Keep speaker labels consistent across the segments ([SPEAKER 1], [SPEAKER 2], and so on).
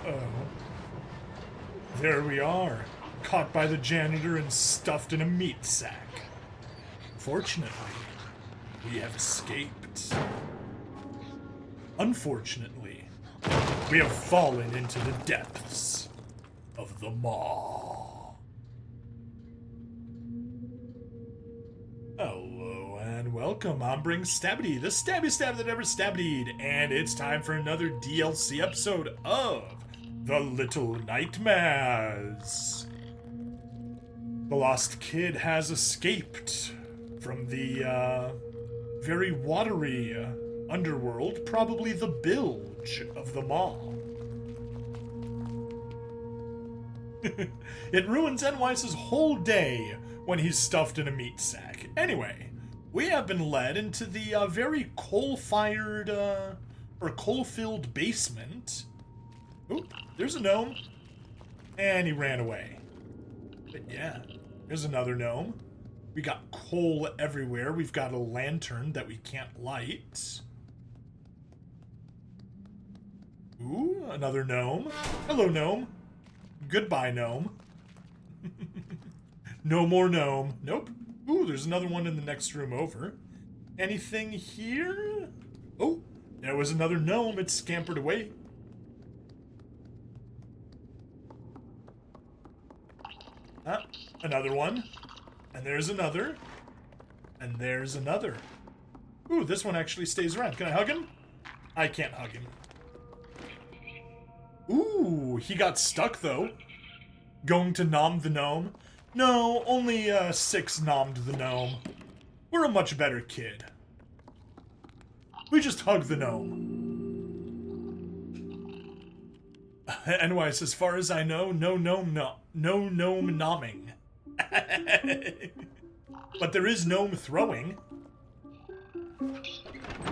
[SPEAKER 1] Uh-oh. There we are, caught by the janitor and stuffed in a meat sack. Fortunately, we have escaped. Unfortunately, we have fallen into the depths of the maw. Hello and welcome. I'm Bring Stabbity, the stabby stab that never stabbied, and it's time for another DLC episode of The Little Nightmares. The lost kid has escaped from the very watery underworld, probably the bilge of the maw. It ruins Enwise's whole day when he's stuffed in a meat sack. Anyway, we have been led into the very coal-fired, or coal-filled basement. Oop, there's a gnome. And he ran away. But yeah, there's another gnome. We got coal everywhere. We've got a lantern that we can't light. Ooh, another gnome. Hello, gnome. Goodbye, gnome. No more gnome. Nope. Ooh, there's another one in the next room over. Anything here? Oh, there was another gnome. It scampered away. Another one. And there's another. And there's another. Ooh, this one actually stays around. Can I hug him? I can't hug him. Ooh, he got stuck, though. Going to nom the gnome? No, only 6 nommed the gnome. We're a much better kid. We just hug the gnome. Anyways, as far as I know, no gnome nomming. But there is gnome throwing.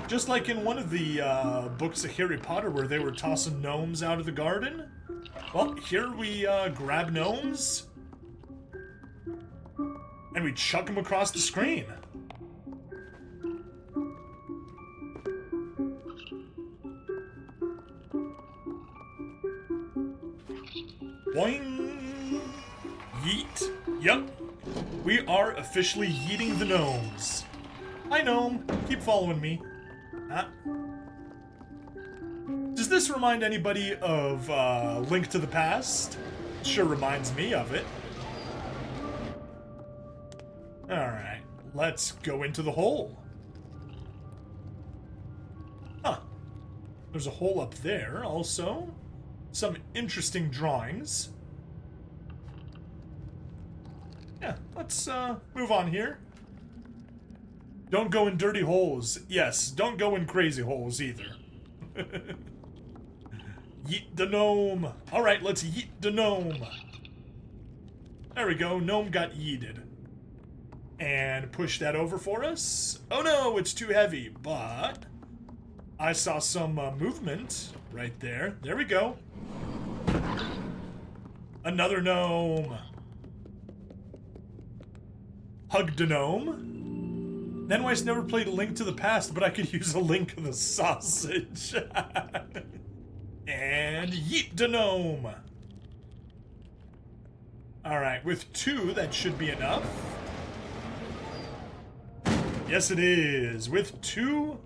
[SPEAKER 1] Just like in one of the books of Harry Potter where they were tossing gnomes out of the garden. Well, here we grab gnomes and we chuck them across the screen. Boing! Yeet. Yep. We are officially yeeting the gnomes. Hi, gnome. Keep following me. Does this remind anybody of Link to the Past? It sure reminds me of it. Alright, let's go into the hole. Huh. There's a hole up there, also. Some interesting drawings. Yeah, let's move on here. Don't go in dirty holes. Yes, don't go in crazy holes either. Yeet the gnome. Alright, let's yeet the gnome. There we go, gnome got yeeted. And push that over for us. Oh no, it's too heavy, but I saw some movement right there. There we go. Another gnome. Hugged a gnome. Nenwise never played a Link to the Past, but I could use a Link of the Sausage. And yeet the gnome. Alright, with 2, that should be enough. Yes, it is. With 2,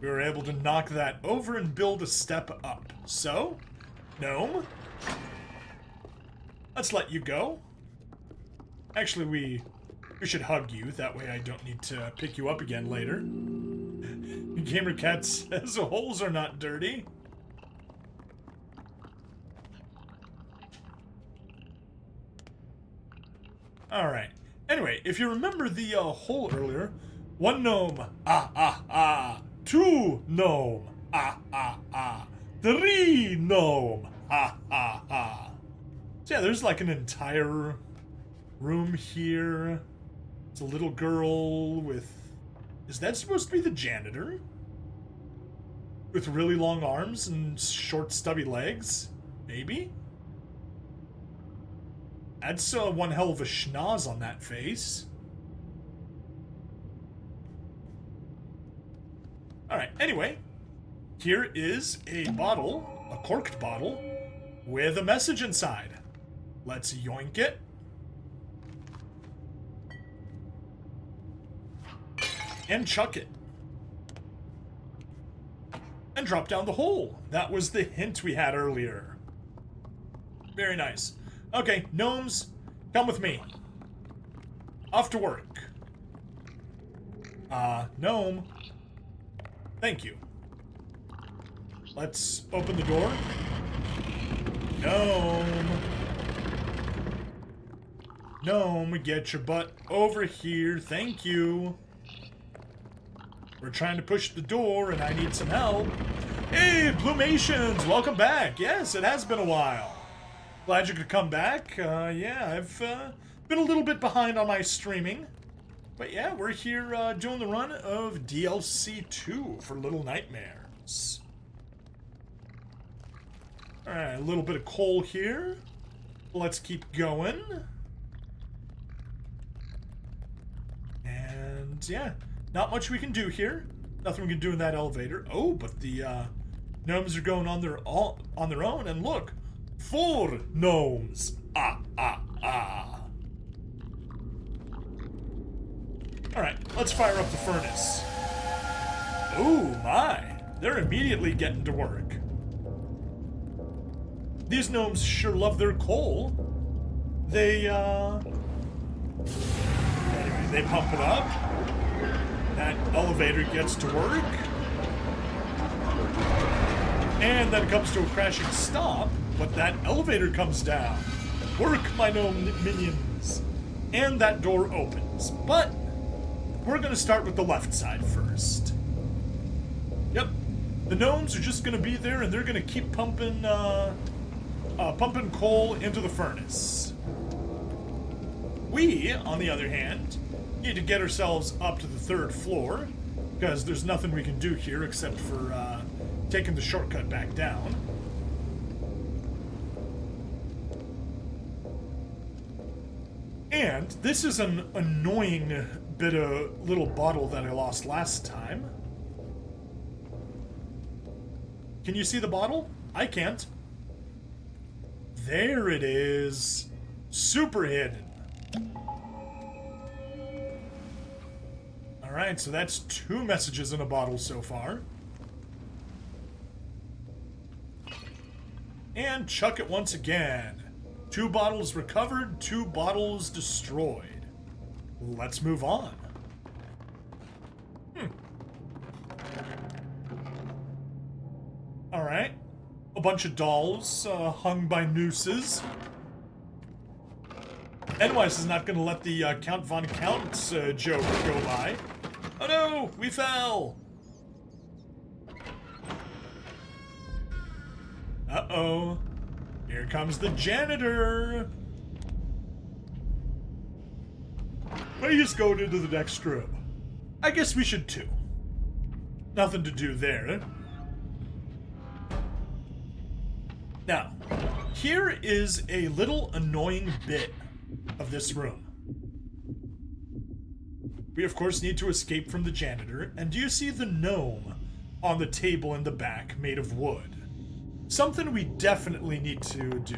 [SPEAKER 1] we were able to knock that over and build a step up. So, gnome, let's let you go. Actually, we should hug you. That way I don't need to pick you up again later. GamerCat says the holes are not dirty. Alright. Anyway, if you remember the hole earlier, 1 gnome, 2 gnome, 3 gnome, So yeah, there's like an entire room here. It's a little girl with... Is that supposed to be the janitor? With really long arms and short stubby legs? Maybe? That's one hell of a schnoz on that face. Alright, anyway. here is a bottle, a corked bottle, with a message inside. Let's yoink it. And chuck it. And drop down the hole. That was the hint we had earlier. Very nice. Okay, gnomes, come with me. Off to work. Gnome. Thank you. Let's open the door. Gnome. Gnome, get your butt over here. Thank you. We're trying to push the door and I need some help. Hey, Plumations, welcome back. Yes, it has been a while. Glad you could come back. Yeah, I've been a little bit behind on my streaming. But yeah, we're here doing the run of DLC 2 for Little Nightmares. Alright, a little bit of coal here. Let's keep going. And yeah, not much we can do here. Nothing we can do in that elevator. Oh, but the gnomes are going on their own, and look, 4 gnomes. Alright, let's fire up the furnace. Oh my, they're immediately getting to work. These gnomes sure love their coal. They, anyway, they pump it up. That elevator gets to work. And then it comes to a crashing stop, but that elevator comes down. Work, my gnome minions. And that door opens. But we're gonna start with the left side first. Yep. The gnomes are just gonna be there and they're gonna keep pumping coal into the furnace. We, on the other hand, need to get ourselves up to the 3rd floor, because there's nothing we can do here except for taking the shortcut back down. And this is an annoying bit of little bottle that I lost last time. Can you see the bottle? I can't. There it is. Super hidden. Alright, so that's 2 messages in a bottle so far. And chuck it once again. 2 bottles recovered, 2 bottles destroyed. Let's move on. Alright. A bunch of dolls hung by nooses. Anyways, is not going to let the Count Von Count joke go by. Oh no, we fell! Uh-oh. Here comes the janitor! Please go into the next room. I guess we should too. Nothing to do there. Now, here is a little annoying bit of this room. We of course need to escape from the janitor, and do you see the gnome on the table in the back made of wood? Something we definitely need to do.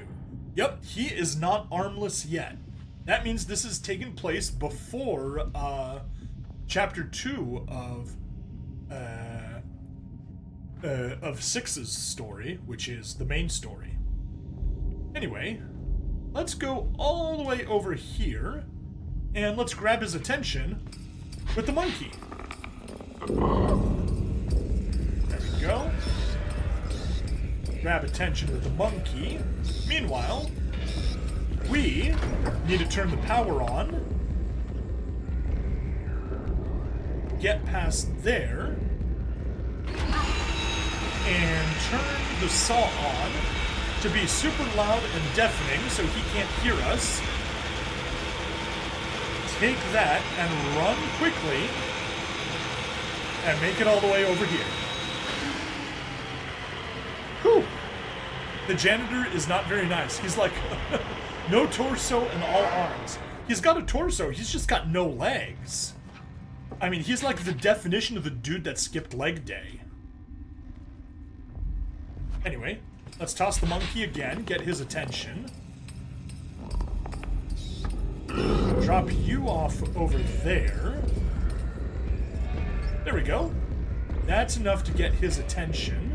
[SPEAKER 1] Yep, he is not armless yet. That means this is taking place before chapter 2 of 6's story, which is the main story. Anyway, let's go all the way over here, and let's grab his attention with the monkey. There we go. Grab attention with the monkey. Meanwhile, we need to turn the power on. Get past there. And turn the saw on to be super loud and deafening so he can't hear us. Take that and run quickly and make it all the way over here. Whew. The janitor is not very nice. He's like, no torso and all arms. He's got a torso, he's just got no legs. I mean, he's like the definition of the dude that skipped leg day. Anyway, let's toss the monkey again, get his attention. Drop you off over there. There we go. That's enough to get his attention.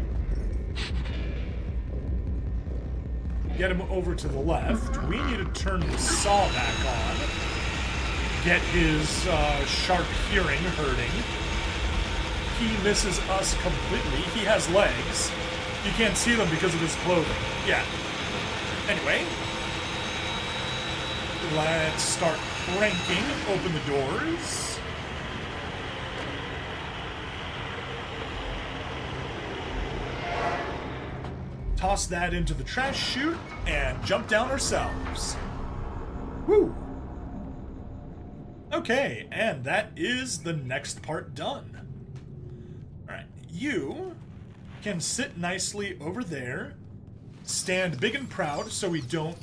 [SPEAKER 1] Get him over to the left. We need to turn the saw back on. Get his sharp hearing hurting. He misses us completely. He has legs. You can't see them because of his clothing. Yeah. Anyway. Let's start cranking. Open the doors. Toss that into the trash chute and jump down ourselves. Woo! Okay, and that is the next part done. Alright, you can sit nicely over there. Stand big and proud so we don't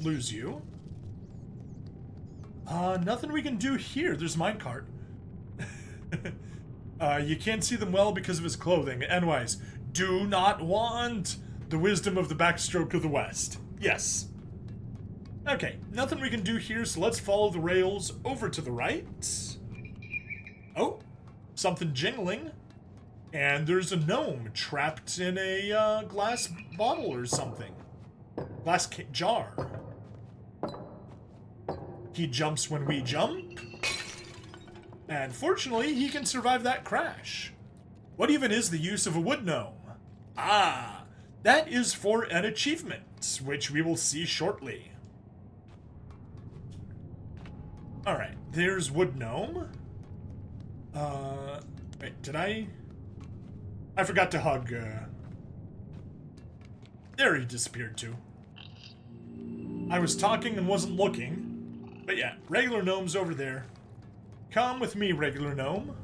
[SPEAKER 1] lose you. Nothing we can do here. There's minecart. You can't see them well because of his clothing. Anyways, do not want the wisdom of the backstroke of the West. Yes. Okay, nothing we can do here, so let's follow the rails over to the right. Oh, something jingling. And there's a gnome trapped in a glass bottle or something. Glass jar. He jumps when we jump. And fortunately, he can survive that crash. What even is the use of a wood gnome? Ah, that is for an achievement, which we will see shortly. Alright, there's wood gnome. Wait, did I forgot to hug, there he disappeared too. I was talking and wasn't looking. But yeah, regular gnome's over there. Come with me, regular gnome.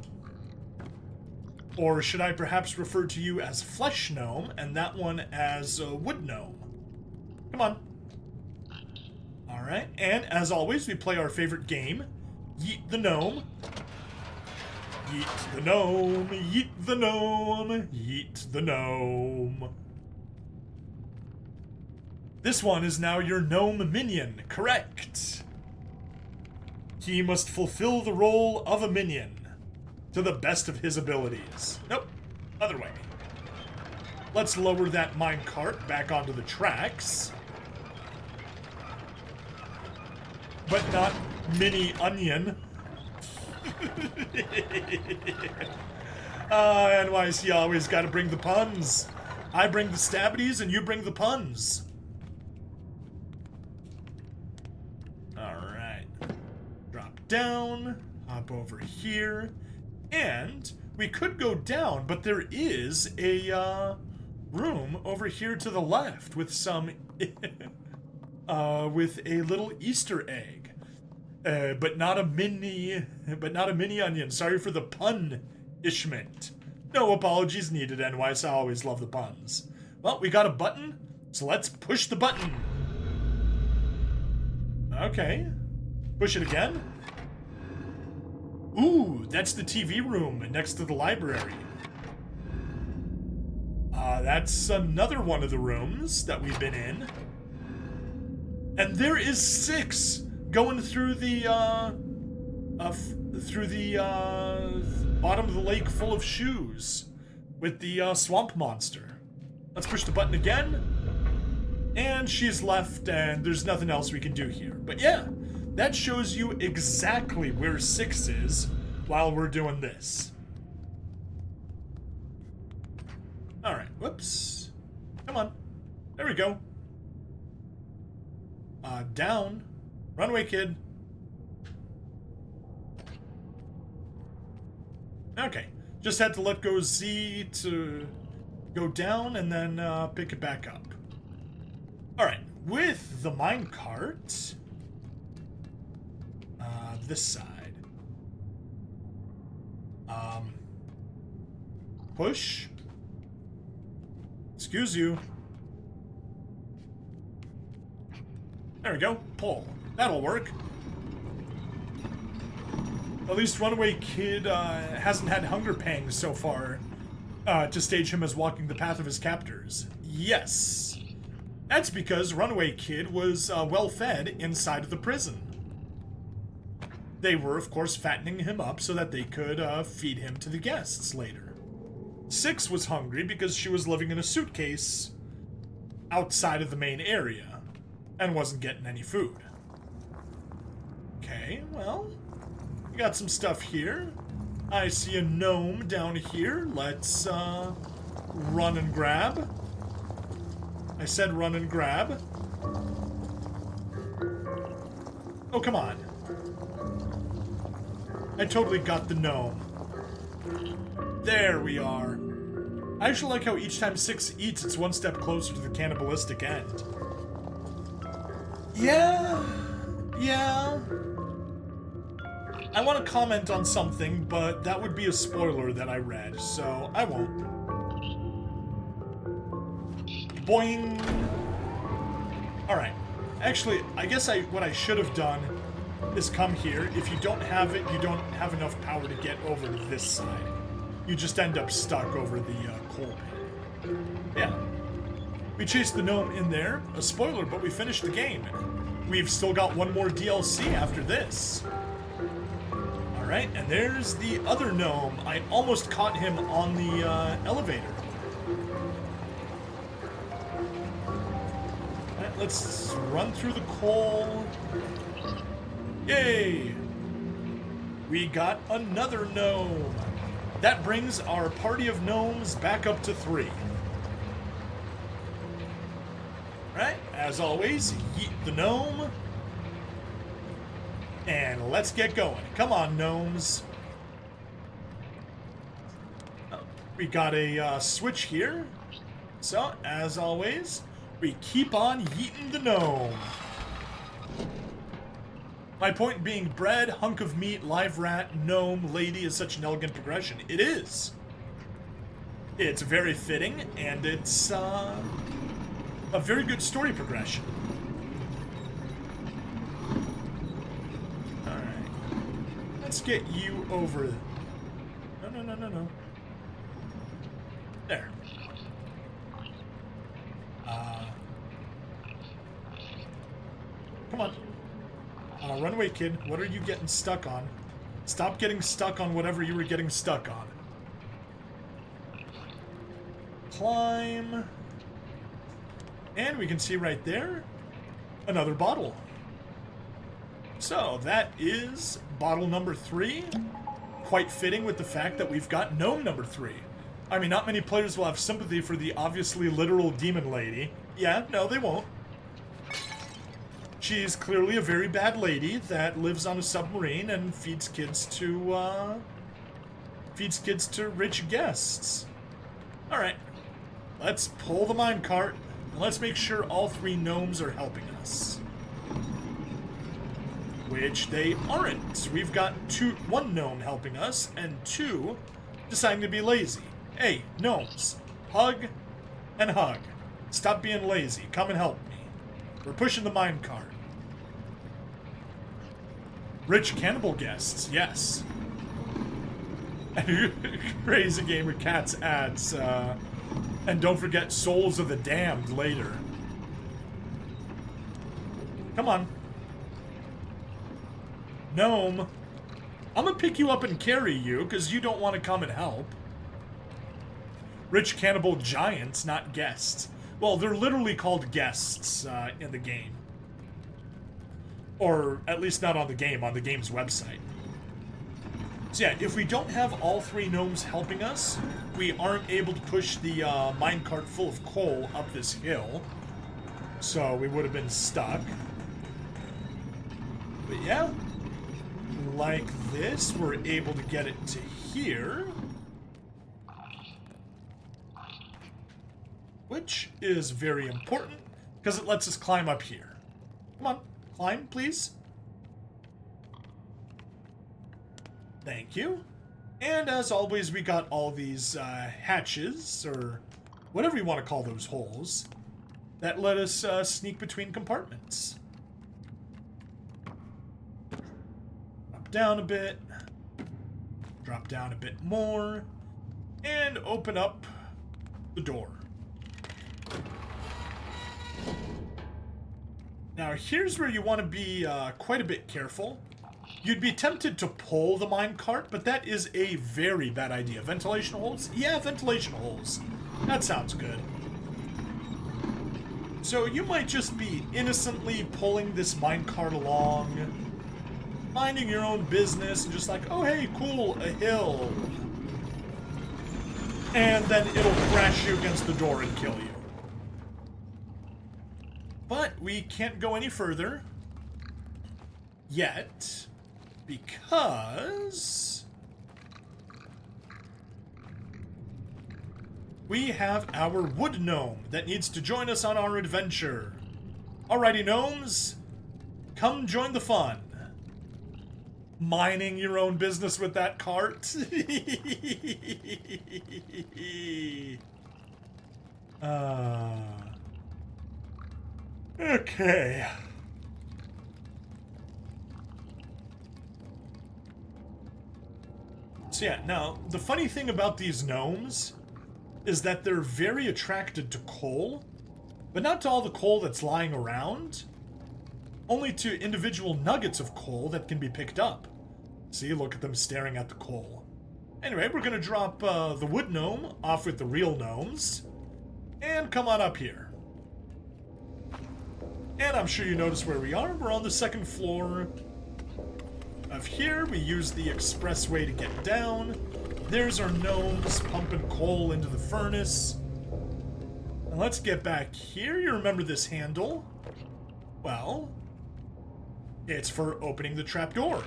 [SPEAKER 1] Or should I perhaps refer to you as flesh gnome and that one as wood gnome? Come on. Alright, and as always, we play our favorite game, Yeet the Gnome. Yeet the gnome, yeet the gnome, yeet the gnome. This one is now your gnome minion, correct? He must fulfill the role of a minion to the best of his abilities. Nope, other way. Let's lower that minecart back onto the tracks. But not mini onion. NYC always gotta bring the puns. I bring the stabbities and you bring the puns. Alright. Drop down, hop over here, and we could go down, but there is a room over here to the left with some with a little Easter egg. But not a mini onion. Sorry for the pun-ishment. No apologies needed, NYS. I always love the puns. Well, we got a button, so let's push the button. Okay. Push it again. Ooh, that's the TV room next to the library. That's another one of the rooms that we've been in. And there is 6 going through the bottom of the lake full of shoes with the swamp monster. Let's push the button again. And she's left, and there's nothing else we can do here. But yeah, that shows you exactly where 6 is while we're doing this. Alright, whoops. Come on. There we go. Down. Runaway Kid. Okay. Just had to let go Z to go down and then pick it back up. Alright. With the minecart, this side. Push. Excuse you. There we go. Pull. That'll work. At least Runaway Kid hasn't had hunger pangs so far to stage him as walking the path of his captors. Yes. That's because Runaway Kid was well fed inside of the prison. They were, of course, fattening him up so that they could feed him to the guests later. 6 was hungry because she was living in a suitcase outside of the main area and wasn't getting any food. Okay, well, we got some stuff here. I see a gnome down here. Let's run and grab. I said run and grab. Oh, come on. I totally got the gnome. There we are. I actually like how each time 6 eats, it's one step closer to the cannibalistic end. Yeah. I want to comment on something, but that would be a spoiler that I read, so I won't. Boing! Alright. Actually, I guess what I should have done is come here. If you don't have it, you don't have enough power to get over to this side. You just end up stuck over the coal pit. Yeah. We chased the gnome in there. A spoiler, but we finished the game. We've still got one more DLC after this. Alright, and there's the other gnome. I almost caught him on the elevator. Alright, let's run through the coal. Yay! We got another gnome. That brings our party of gnomes back up to 3. Alright, as always, yeet the gnome. And let's get going. Come on, gnomes. Oh, we got a switch here. So, as always, we keep on yeeting the gnome. My point being, bread, hunk of meat, live rat, gnome, lady is such an elegant progression. It is. It's very fitting, and it's a very good story progression. Alright. Let's get you over... No. There. Come on. Runaway Kid, what are you getting stuck on? Stop getting stuck on whatever you were getting stuck on. Climb. And we can see right there, another bottle. So, that is bottle number 3. Quite fitting with the fact that we've got gnome number 3. I mean, not many players will have sympathy for the obviously literal demon lady. Yeah, no, they won't. She's clearly a very bad lady that lives on a submarine and feeds kids to rich guests. Alright. Let's pull the minecart, and let's make sure all 3 gnomes are helping us. Which they aren't. We've got 1 gnome helping us, and 2 deciding to be lazy. Hey, gnomes. Hug and hug. Stop being lazy. Come and help me. We're pushing the minecart. Rich cannibal guests, yes. Crazy Gamer Cats ads, and don't forget Souls of the Damned later. Come on. Gnome, I'm gonna pick you up and carry you, because you don't want to come and help. Rich cannibal giants, not guests. Well, they're literally called guests in the game. Or at least not on the game, on the game's website. So yeah, if we don't have all 3 gnomes helping us, we aren't able to push the minecart full of coal up this hill. So we would have been stuck. But yeah, like this, we're able to get it to here. Which is very important, because it lets us climb up here. Come on. Climb, please. Thank you. And as always, we got all these hatches, or whatever you want to call those holes, that let us sneak between compartments. Drop down a bit. Drop down a bit more. and open up the door. Now, here's where you want to be quite a bit careful. You'd be tempted to pull the minecart, but that is a very bad idea. Ventilation holes? Yeah, ventilation holes. That sounds good. So you might just be innocently pulling this minecart along, minding your own business, and just like, oh hey, cool, a hill. And then it'll crash you against the door and kill you. But we can't go any further yet, because we have our wood gnome that needs to join us on our adventure. Alrighty, gnomes, come join the fun. Mining your own business with that cart. Okay. So yeah, now, the funny thing about these gnomes is that they're very attracted to coal, but not to all the coal that's lying around, only to individual nuggets of coal that can be picked up. See, look at them staring at the coal. Anyway, we're gonna drop the wood gnome off with the real gnomes, and come on up here. And I'm sure you notice where we are. We're on the second floor of here. We use the expressway to get down. There's our gnomes pumping coal into the furnace. And let's get back here. You remember this handle? Well, it's for opening the trapdoor.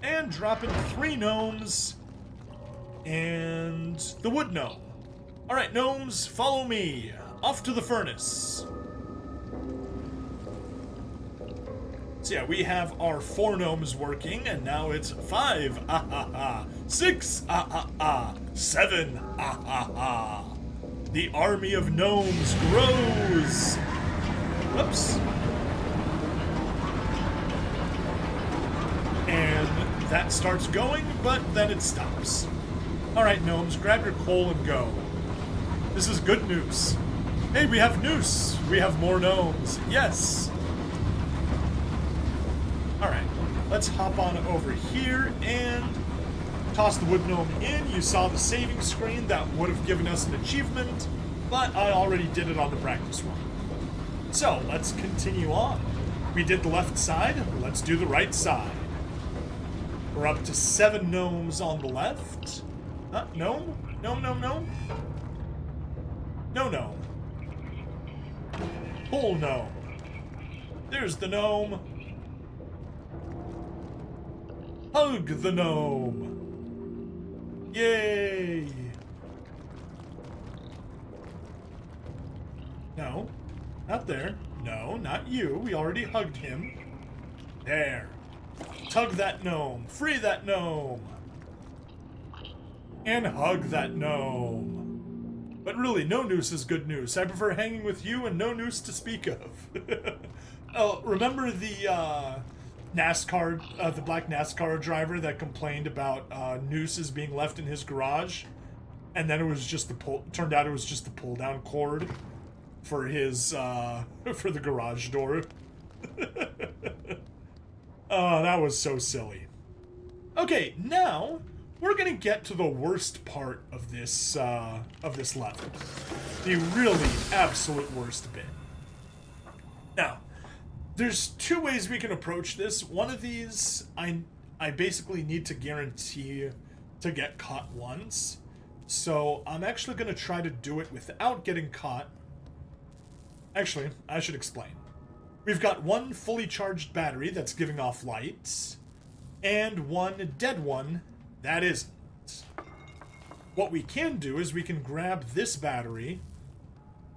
[SPEAKER 1] And dropping 3 gnomes and the wood gnome. Alright, gnomes, follow me. Off to the furnace. So yeah, we have our 4 gnomes working, and now it's 5, 6, 7, The army of gnomes grows. Whoops. And that starts going, but then it stops. Alright, gnomes, grab your coal and go. This is good news. Hey, we have news. We have more gnomes. Yes. Alright, let's hop on over here and toss the wood gnome in. You saw the saving screen. That would have given us an achievement, but I already did it on the practice run. So, let's continue on. We did the left side. Let's do the right side. We're up to 7 gnomes on the left. Gnome? Gnome, gnome, gnome? No gnome. Whole gnome. There's the gnome. Hug the gnome. Yay. No, not there. No, not you. We already hugged him. There. Tug that gnome. Free that gnome. And hug that gnome. But really, no noose is good news. I prefer hanging with you and no noose to speak of. Oh, remember the NASCAR, the black NASCAR driver that complained about nooses being left in his garage, and then it was just the turned out it was just the pull down cord for his for the garage door. Oh, that was so silly. Okay, now we're gonna get to the worst part of this level. The really absolute worst bit. Now, there's 2 ways we can approach this. One of these, I basically need to guarantee to get caught once. So I'm actually gonna try to do it without getting caught. Actually, I should explain. We've got 1 fully charged battery that's giving off lights, and 1 dead one that isn't. What we can do is we can grab this battery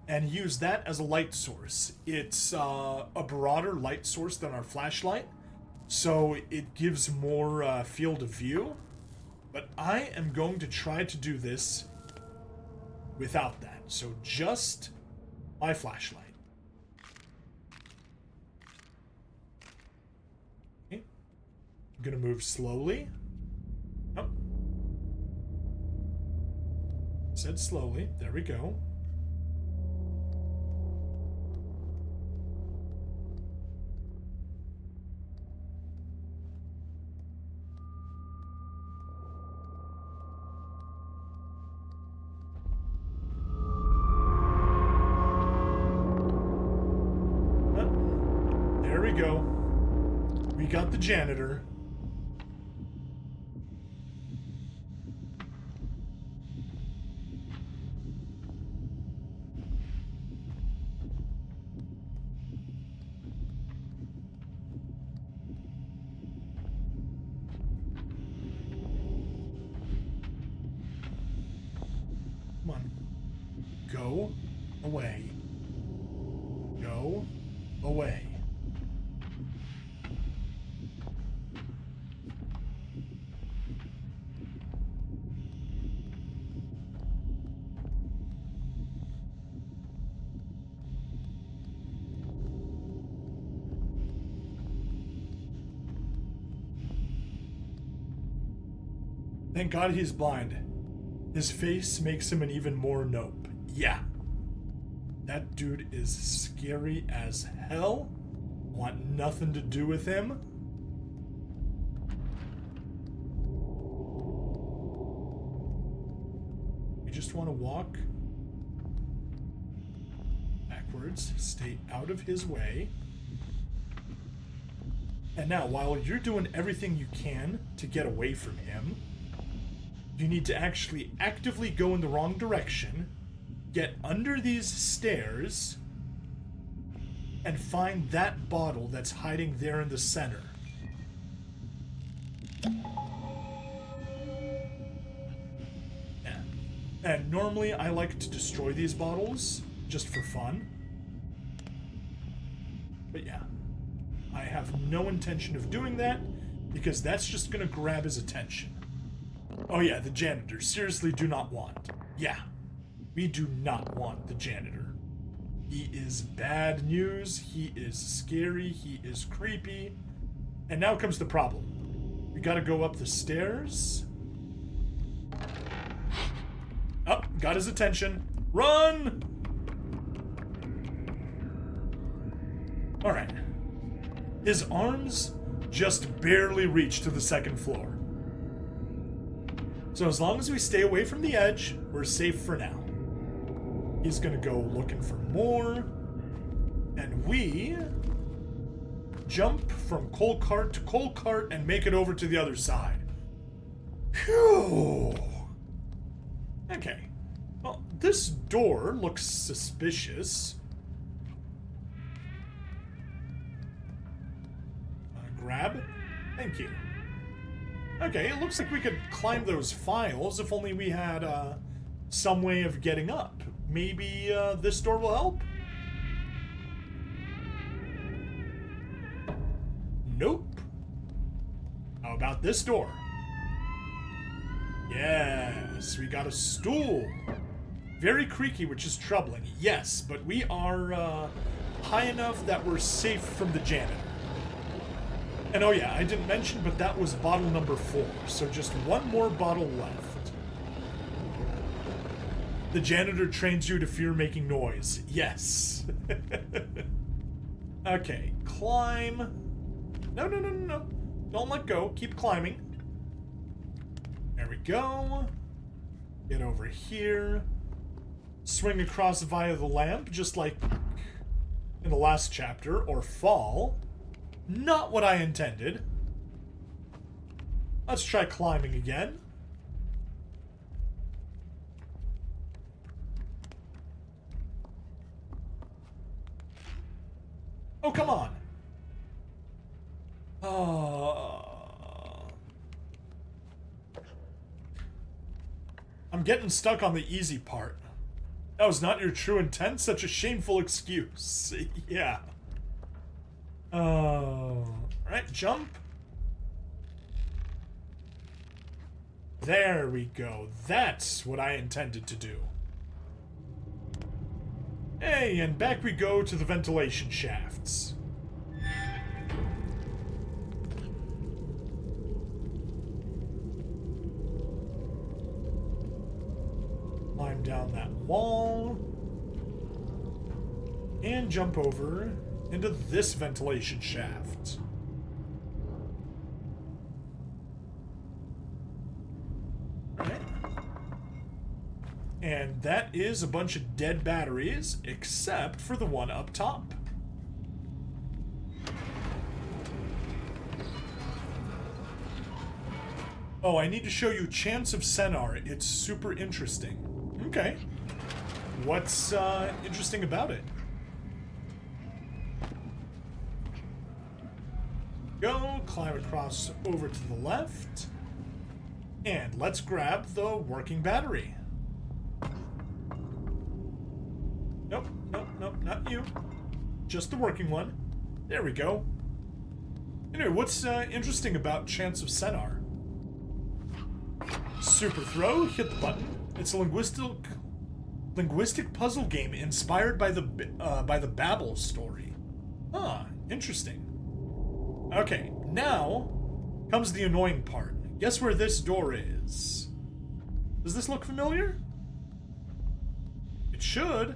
[SPEAKER 1] and use that as a light source. It's a broader light source than our flashlight, so it gives more field of view. But I am going to try to do this without that. So just my flashlight. Okay. I'm gonna move slowly. Oh. Said slowly. There we go. There we go. We got the janitor. Come on. Go away. Go away. Thank God he's blind. His face makes him an even more nope. Yeah. That dude is scary as hell. Want nothing to do with him. We just want to walk backwards, stay out of his way. And now, while you're doing everything you can to get away from him, you need to actually actively go in the wrong direction, get under these stairs, and find that bottle that's hiding there in the center. Yeah. And normally I like to destroy these bottles just for fun. But yeah, I have no intention of doing that because that's just gonna grab his attention. Oh yeah, the janitor. Seriously, do not want. Yeah, we do not want the janitor. He is bad news, he is scary, he is creepy. And now comes the problem. We gotta go up the stairs. Oh, got his attention. Run! Alright. His arms just barely reach to the second floor. So as long as we stay away from the edge, we're safe for now. He's gonna go looking for more. And we jump from coal cart to coal cart and make it over to the other side. Phew! Okay. Well, this door looks suspicious. Grab? Thank you. Okay, it looks like we could climb those files if only we had some way of getting up. Maybe this door will help? Nope. How about this door? Yes, we got a stool. Very creaky, which is troubling. Yes, but we are high enough that we're safe from the janitor. And oh yeah, I didn't mention, but that was bottle number 4, so just one more bottle left. The janitor trains you to fear making noise. Yes. Okay, climb. No. Don't let go. Keep climbing. There we go. Get over here. Swing across via the lamp, just like in the last chapter, or fall. Not what I intended. Let's try climbing again. Oh, come on. I'm getting stuck on the easy part. That was not your true intent? Such a shameful excuse. Yeah. Right, jump. There we go. That's what I intended to do. Hey, and back we go to the ventilation shafts. climb down that wall. And jump over into this ventilation shaft. Alright. And that is a bunch of dead batteries, except for the one up top. Oh, I need to show you Chance of Senar. It's super interesting. Okay. What's interesting about it? Go, climb across over to the left. And let's grab the working battery. Nope, nope, nope, not you. Just the working one. There we go. Anyway, what's interesting about Chance of Senar? Super throw, hit the button. It's a linguistic puzzle game inspired by the Babel story. Ah, interesting. Okay, now comes the annoying part. Guess where this door is? Does this look familiar? It should.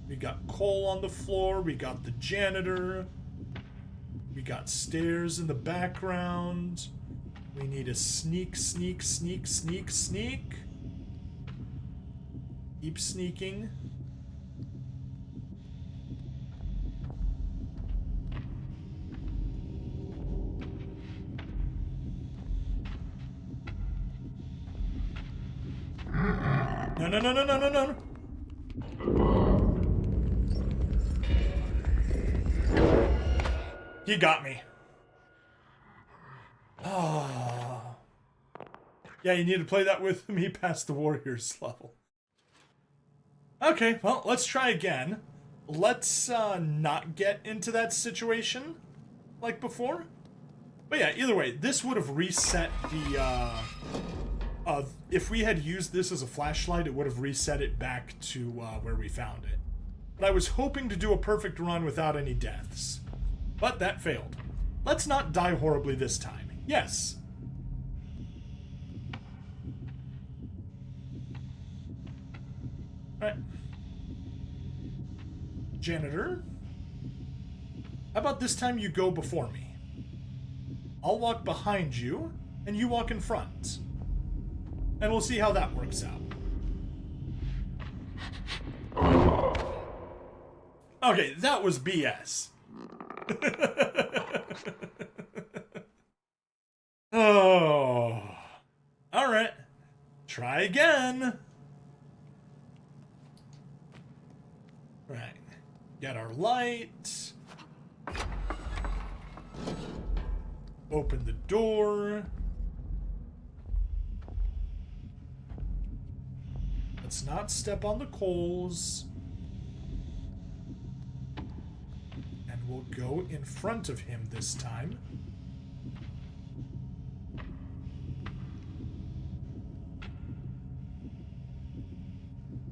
[SPEAKER 1] We got coal on the floor, we got the janitor, we got stairs in the background. We need a sneak, sneak, sneak, sneak, sneak. Keep sneaking. No, no, no, no, no, no, no. He got me. Oh. Yeah, you need to play that with me past the Warriors level. Okay, well, let's try again. Let's not get into that situation like before. But yeah, either way, this would have reset the... if we had used this as a flashlight, it would have reset it back to where we found it. But I was hoping to do a perfect run without any deaths. But that failed. Let's not die horribly this time. Yes. Alright. Janitor. How about this time you go before me? I'll walk behind you, and you walk in front. And we'll see how that works out. Okay, that was BS. Oh. Alright. Try again. Right. Get our light. Open the door. Let's not step on the coals. And we'll go in front of him this time.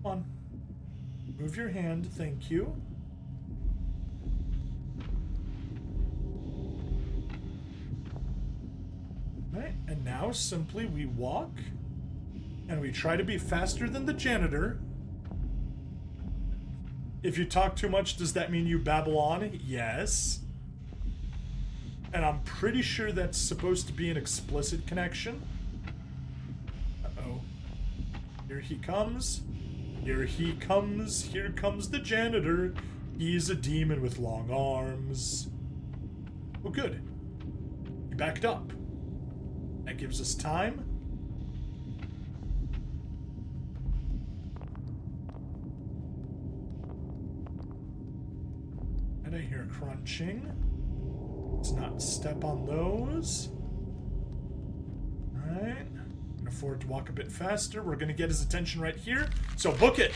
[SPEAKER 1] Come on. Move your hand, thank you. Right, and now simply we walk. And we try to be faster than the janitor. If you talk too much, does that mean you babble on? Yes. And I'm pretty sure that's supposed to be an explicit connection. Uh-oh. Here he comes. Here he comes. Here comes the janitor. He's a demon with long arms. Oh, good. He backed up. That gives us time. And I hear crunching. Let's not step on those. Alright. Can afford to walk a bit faster. We're gonna get his attention right here. So book it.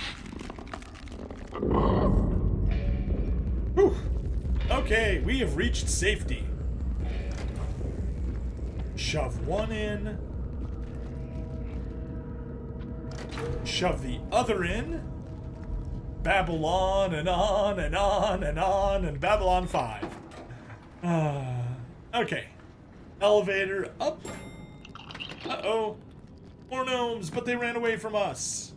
[SPEAKER 1] Whew. Okay, we have reached safety. Shove one in. Shove the other in. Babble on and on and on and on and Babylon 5. Okay. Elevator up. Uh-oh. More gnomes, but they ran away from us.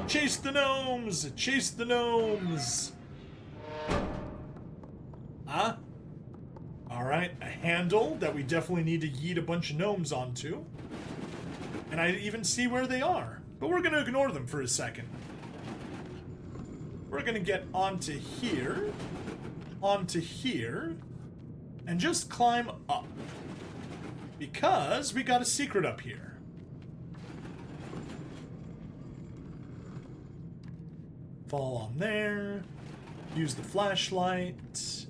[SPEAKER 1] Chase the gnomes! Chase the gnomes! Huh? Alright, a handle that we definitely need to yeet a bunch of gnomes onto. And I even see where they are. But we're gonna ignore them for a second. We're gonna get onto here, and just climb up. Because we got a secret up here. Fall on there. Use the flashlight.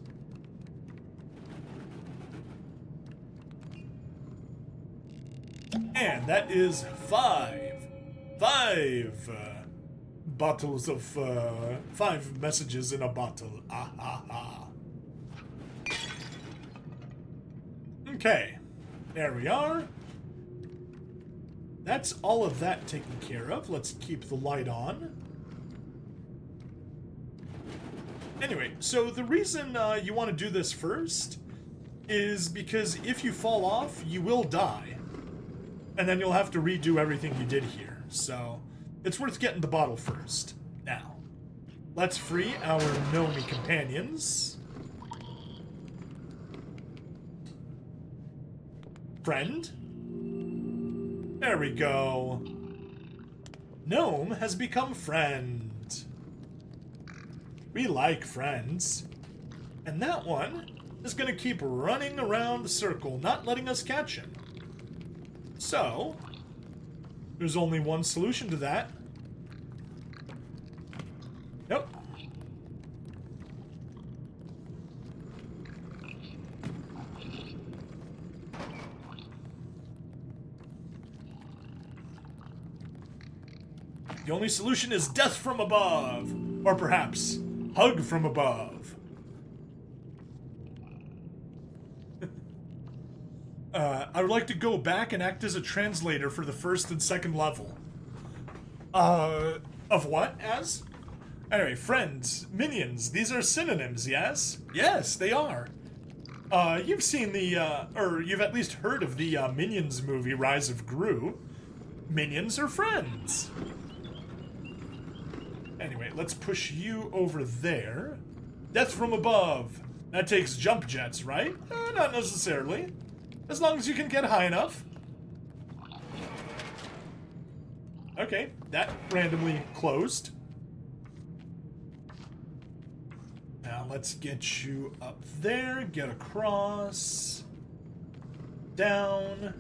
[SPEAKER 1] And that is five bottles of, 5 messages in a bottle. Ah, ah, ah. Okay. There we are. That's all of that taken care of. Let's keep the light on. Anyway, so the reason you want to do this first is because if you fall off, you will die. And then you'll have to redo everything you did here. So, it's worth getting the bottle first. Now, let's free our Gnomey companions. Friend. There we go. Gnome has become friend. We like friends. And that one is gonna keep running around the circle, not letting us catch him. So, there's only one solution to that. Nope. The only solution is death from above. Or perhaps, hug from above. I would like to go back and act as a translator for the first and second level. Of what, as? Anyway, friends, minions, these are synonyms, yes? Yes, they are. You've seen or you've at least heard of the, Minions movie, Rise of Gru. Minions are friends. Anyway, let's push you over there. Death from above. That takes jump jets, right? Not necessarily. As long as you can get high enough. Okay, that randomly closed. Now let's get you up there, get across, down,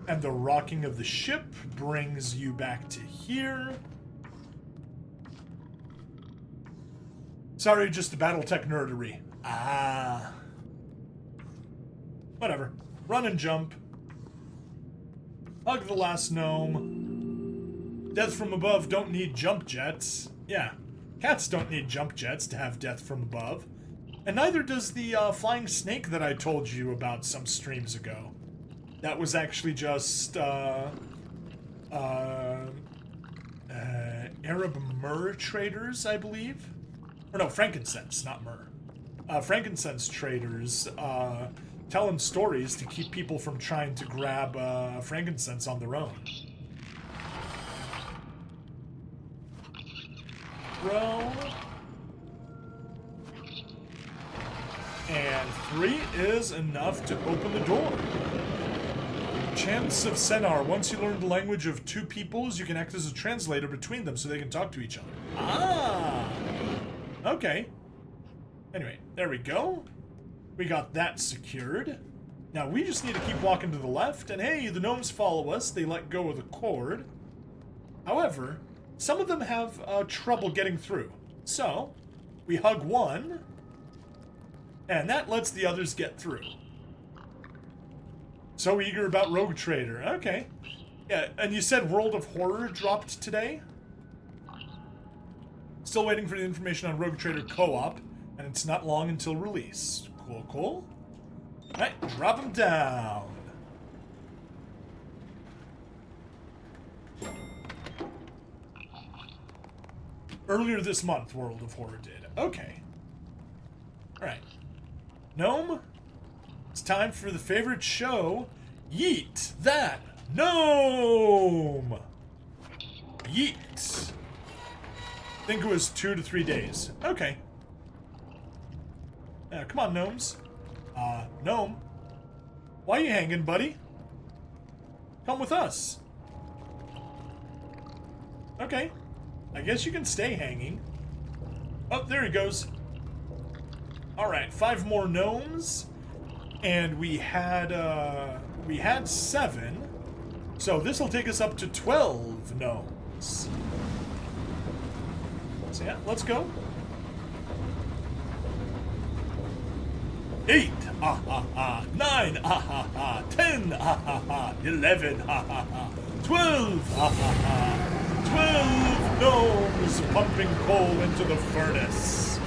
[SPEAKER 1] and the rocking of the ship brings you back to here. Sorry, just Battletech nerdery. Ah. Whatever. Run and jump. Hug the last gnome. Death from above don't need jump jets. Yeah, cats don't need jump jets to have death from above. And neither does the flying snake that I told you about some streams ago. That was actually just Arab myrrh traders, I believe. Or no, frankincense, not myrrh. Frankincense traders telling stories to keep people from trying to grab frankincense on their own. Row. And 3 is enough to open the door. Chants of Senar. Once you learn the language of 2 peoples, you can act as a translator between them so they can talk to each other. Ah! Okay. Anyway, there we go. We got that secured. Now we just need to keep walking to the left, and hey, the gnomes follow us. They let go of the cord. However, some of them have trouble getting through. So, we hug one, and that lets the others get through. So eager about Rogue Trader. Okay. Yeah, and you said World of Horror dropped today? Still waiting for the information on Rogue Trader Co-op, and it's not long until release. Cool, cool. Alright, drop them down. Earlier this month, World of Horror did. Okay. Alright. Gnome, it's time for the favorite show, Yeet That Gnome! Yeet. I think it was 2 to 3 days. Okay. Come on, gnomes. Gnome. Why are you hanging, buddy? Come with us. Okay. I guess you can stay hanging. Oh, there he goes. Alright, 5 more gnomes. And we had 7. So this will take us up to 12 gnomes. So yeah, let's go. 8, 9, 10, 11, 12, 12 gnomes pumping coal into the furnace.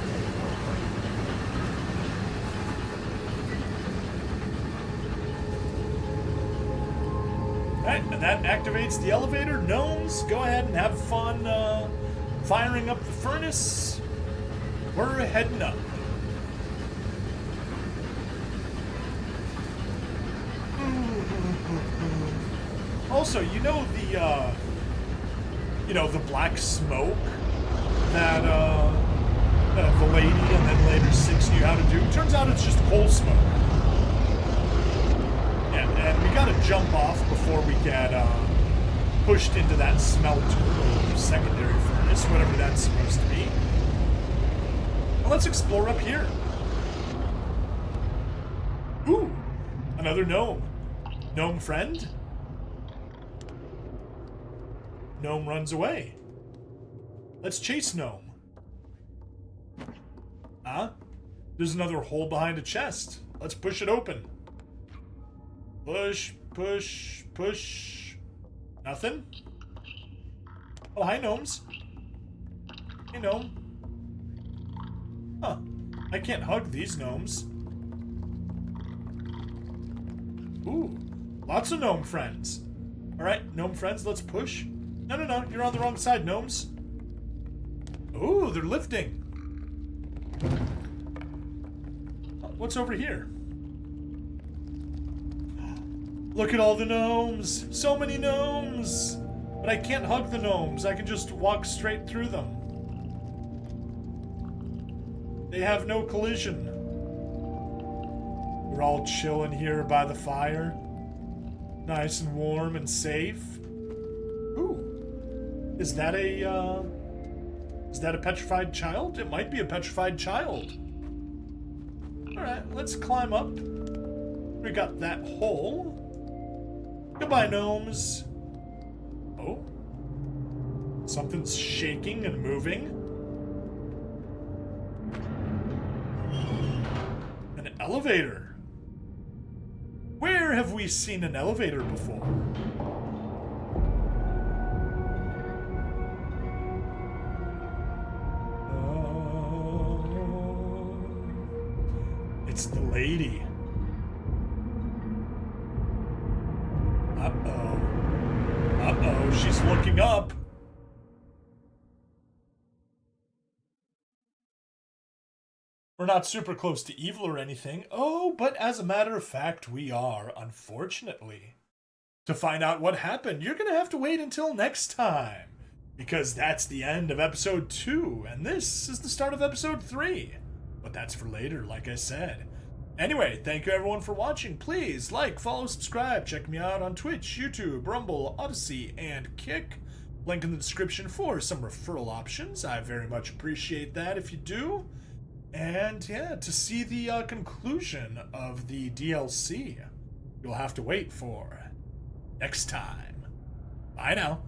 [SPEAKER 1] Alright, and that activates the elevator. Gnomes, go ahead and have fun firing up the furnace. We're heading up. Also, you know the black smoke that the lady and then later Six knew how to do? Turns out it's just coal smoke. And we gotta jump off before we get pushed into that smelter or secondary furnace, whatever that's supposed to be. Well, let's explore up here. Ooh, another gnome. Gnome friend? Gnome runs away. Let's chase Gnome. Huh? There's another hole behind a chest. Let's push it open. Push, push, push. Nothing? Oh, hi, gnomes. Hey, gnome. Huh. I can't hug these gnomes. Ooh, lots of gnome friends. Alright, gnome friends, let's push. No, you're on the wrong side, gnomes. Ooh, they're lifting. What's over here? Look at all the gnomes! So many gnomes! But I can't hug the gnomes, I can just walk straight through them. They have no collision. We're all chilling here by the fire. Nice and warm and safe. Ooh. Is that a petrified child? It might be a petrified child. Alright, let's climb up. We got that hole. Goodbye, gnomes. Oh. Something's shaking and moving. An elevator. Where have we seen an elevator before? It's the lady. Uh-oh. Uh-oh, she's looking up. We're not super close to evil or anything. Oh, but as a matter of fact, we are, unfortunately. To find out what happened, you're gonna have to wait until next time. Because that's the end of episode 2, and this is the start of episode 3. But that's for later, like I said. Anyway, thank you everyone for watching. Please like, follow, subscribe. Check me out on Twitch, YouTube, Rumble, Odyssey, and Kick. Link in the description for some referral options. I very much appreciate that if you do. And yeah, to see the conclusion of the DLC, you'll have to wait for next time. Bye now.